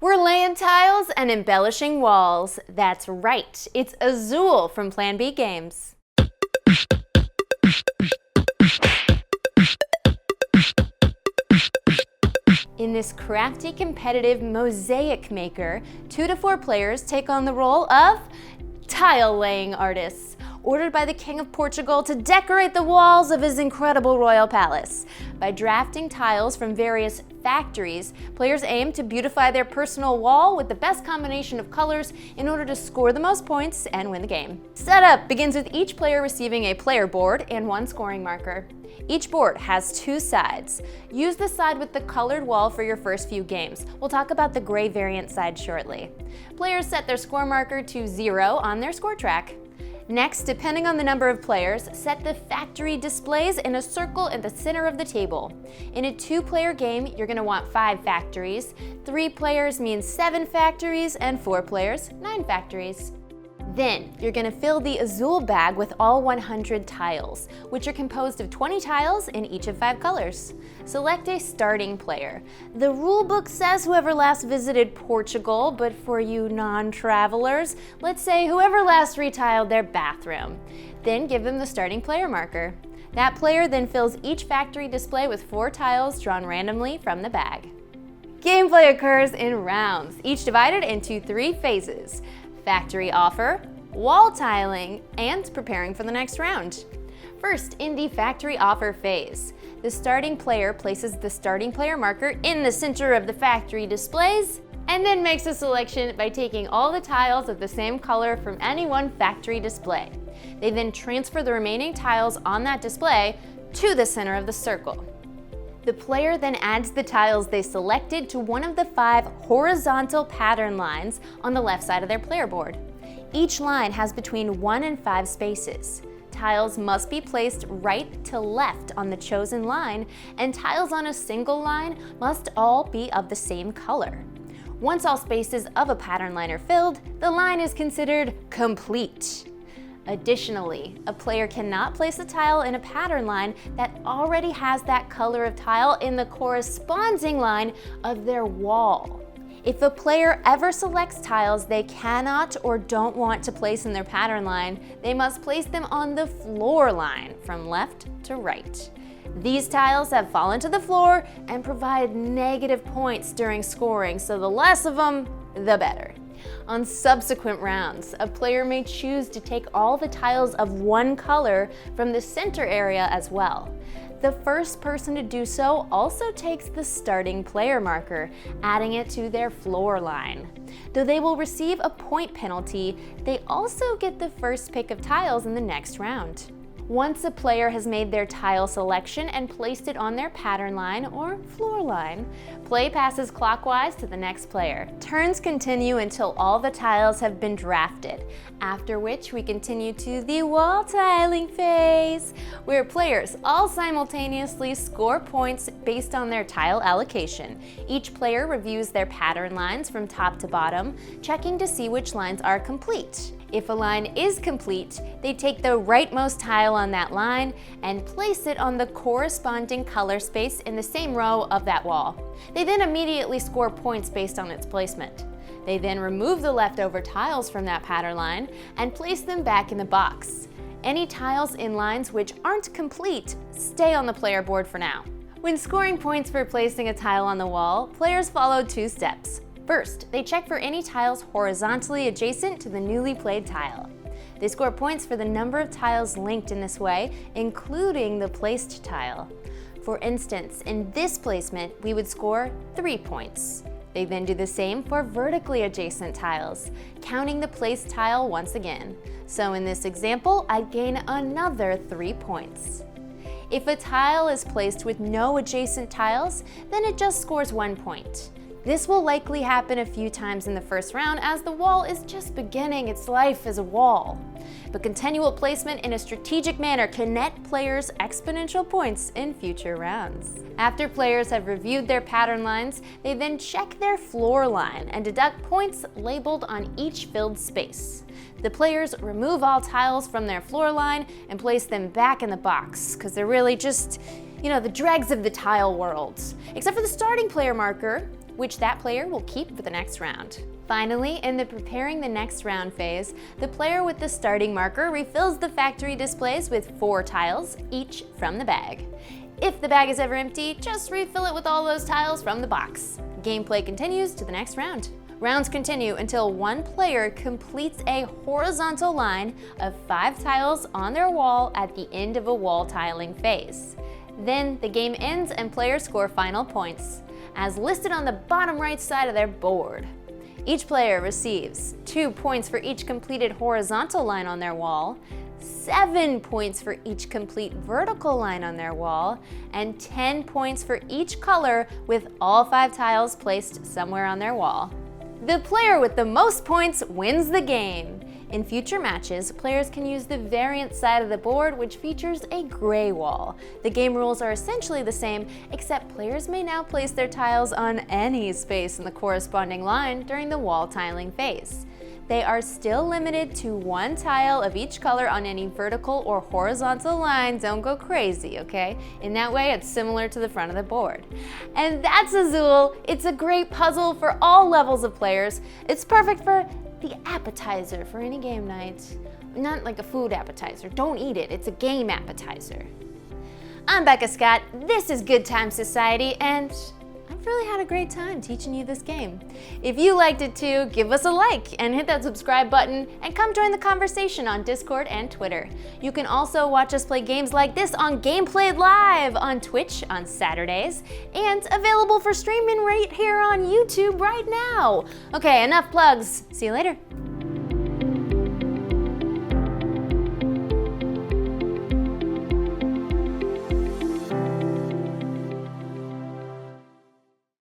We're laying tiles and embellishing walls. That's right, it's Azul from Plan B Games. In this crafty, competitive mosaic maker, 2 to 4 players take on the role of tile-laying artists, ordered by the King of Portugal to decorate the walls of his incredible royal palace. By drafting tiles from various factories, players aim to beautify their personal wall with the best combination of colors in order to score the most points and win the game. Setup begins with each player receiving a player board and 1 scoring marker. Each board has 2 sides. Use the side with the colored wall for your first few games. We'll talk about the gray variant side shortly. Players set their score marker to 0 on their score track. Next, depending on the number of players, set the factory displays in a circle at the center of the table. In a 2-player game, you're going to want 5 factories. 3 players means 7 factories, and 4 players, 9 factories. Then, you're going to fill the Azul bag with all 100 tiles, which are composed of 20 tiles in each of 5 colors. Select a starting player. The rulebook says whoever last visited Portugal, but for you non-travelers, let's say whoever last retiled their bathroom. Then give them the starting player marker. That player then fills each factory display with 4 tiles drawn randomly from the bag. Gameplay occurs in rounds, each divided into 3 phases: factory offer, wall tiling, and preparing for the next round. First, in the factory offer phase, the starting player places the starting player marker in the center of the factory displays and then makes a selection by taking all the tiles of the same color from any one factory display. They then transfer the remaining tiles on that display to the center of the circle. The player then adds the tiles they selected to one of the 5 horizontal pattern lines on the left side of their player board. Each line has between 1 and 5 spaces. Tiles must be placed right to left on the chosen line, and tiles on a single line must all be of the same color. Once all spaces of a pattern line are filled, the line is considered complete. Additionally, a player cannot place a tile in a pattern line that already has that color of tile in the corresponding line of their wall. If a player ever selects tiles they cannot or don't want to place in their pattern line, they must place them on the floor line from left to right. These tiles have fallen to the floor and provide negative points during scoring, so the less of them, the better. On subsequent rounds, a player may choose to take all the tiles of one color from the center area as well. The first person to do so also takes the starting player marker, adding it to their floor line. Though they will receive a point penalty, they also get the first pick of tiles in the next round. Once a player has made their tile selection and placed it on their pattern line or floor line, play passes clockwise to the next player. Turns continue until all the tiles have been drafted, after which we continue to the wall tiling phase, where players all simultaneously score points based on their tile allocation. Each player reviews their pattern lines from top to bottom, checking to see which lines are complete. If a line is complete, they take the rightmost tile on that line and place it on the corresponding color space in the same row of that wall. They then immediately score points based on its placement. They then remove the leftover tiles from that pattern line and place them back in the box. Any tiles in lines which aren't complete stay on the player board for now. When scoring points for placing a tile on the wall, players follow 2 steps. First, they check for any tiles horizontally adjacent to the newly played tile. They score points for the number of tiles linked in this way, including the placed tile. For instance, in this placement, we would score 3 points. They then do the same for vertically adjacent tiles, counting the placed tile once again. So in this example, I'd gain another 3 points. If a tile is placed with no adjacent tiles, then it just scores 1 point. This will likely happen a few times in the first round as the wall is just beginning its life as a wall. But continual placement in a strategic manner can net players exponential points in future rounds. After players have reviewed their pattern lines, they then check their floor line and deduct points labeled on each filled space. The players remove all tiles from their floor line and place them back in the box, because they're really just, the dregs of the tile world. Except for the starting player marker, which that player will keep for the next round. Finally, in the preparing the next round phase, the player with the starting marker refills the factory displays with 4 tiles, each from the bag. If the bag is ever empty, just refill it with all those tiles from the box. Gameplay continues to the next round. Rounds continue until one player completes a horizontal line of 5 tiles on their wall at the end of a wall tiling phase. Then the game ends and players score final points, as listed on the bottom right side of their board. Each player receives 2 points for each completed horizontal line on their wall, 7 points for each complete vertical line on their wall, and 10 points for each color with all 5 tiles placed somewhere on their wall. The player with the most points wins the game. In future matches, players can use the variant side of the board, which features a gray wall. The game rules are essentially the same, except players may now place their tiles on any space in the corresponding line during the wall tiling phase. They are still limited to 1 tile of each color on any vertical or horizontal line. Don't go crazy, okay? In that way, it's similar to the front of the board. And that's Azul. It's a great puzzle for all levels of players. It's perfect for the appetizer for any game night. Not like a food appetizer. Don't eat it. It's a game appetizer. I'm Becca Scott. This is Good Time Society, and I've really had a great time teaching you this game. If you liked it too, give us a like and hit that subscribe button and come join the conversation on Discord and Twitter. You can also watch us play games like this on Gameplay Live on Twitch on Saturdays and available for streaming right here on YouTube right now. Okay, enough plugs. See you later.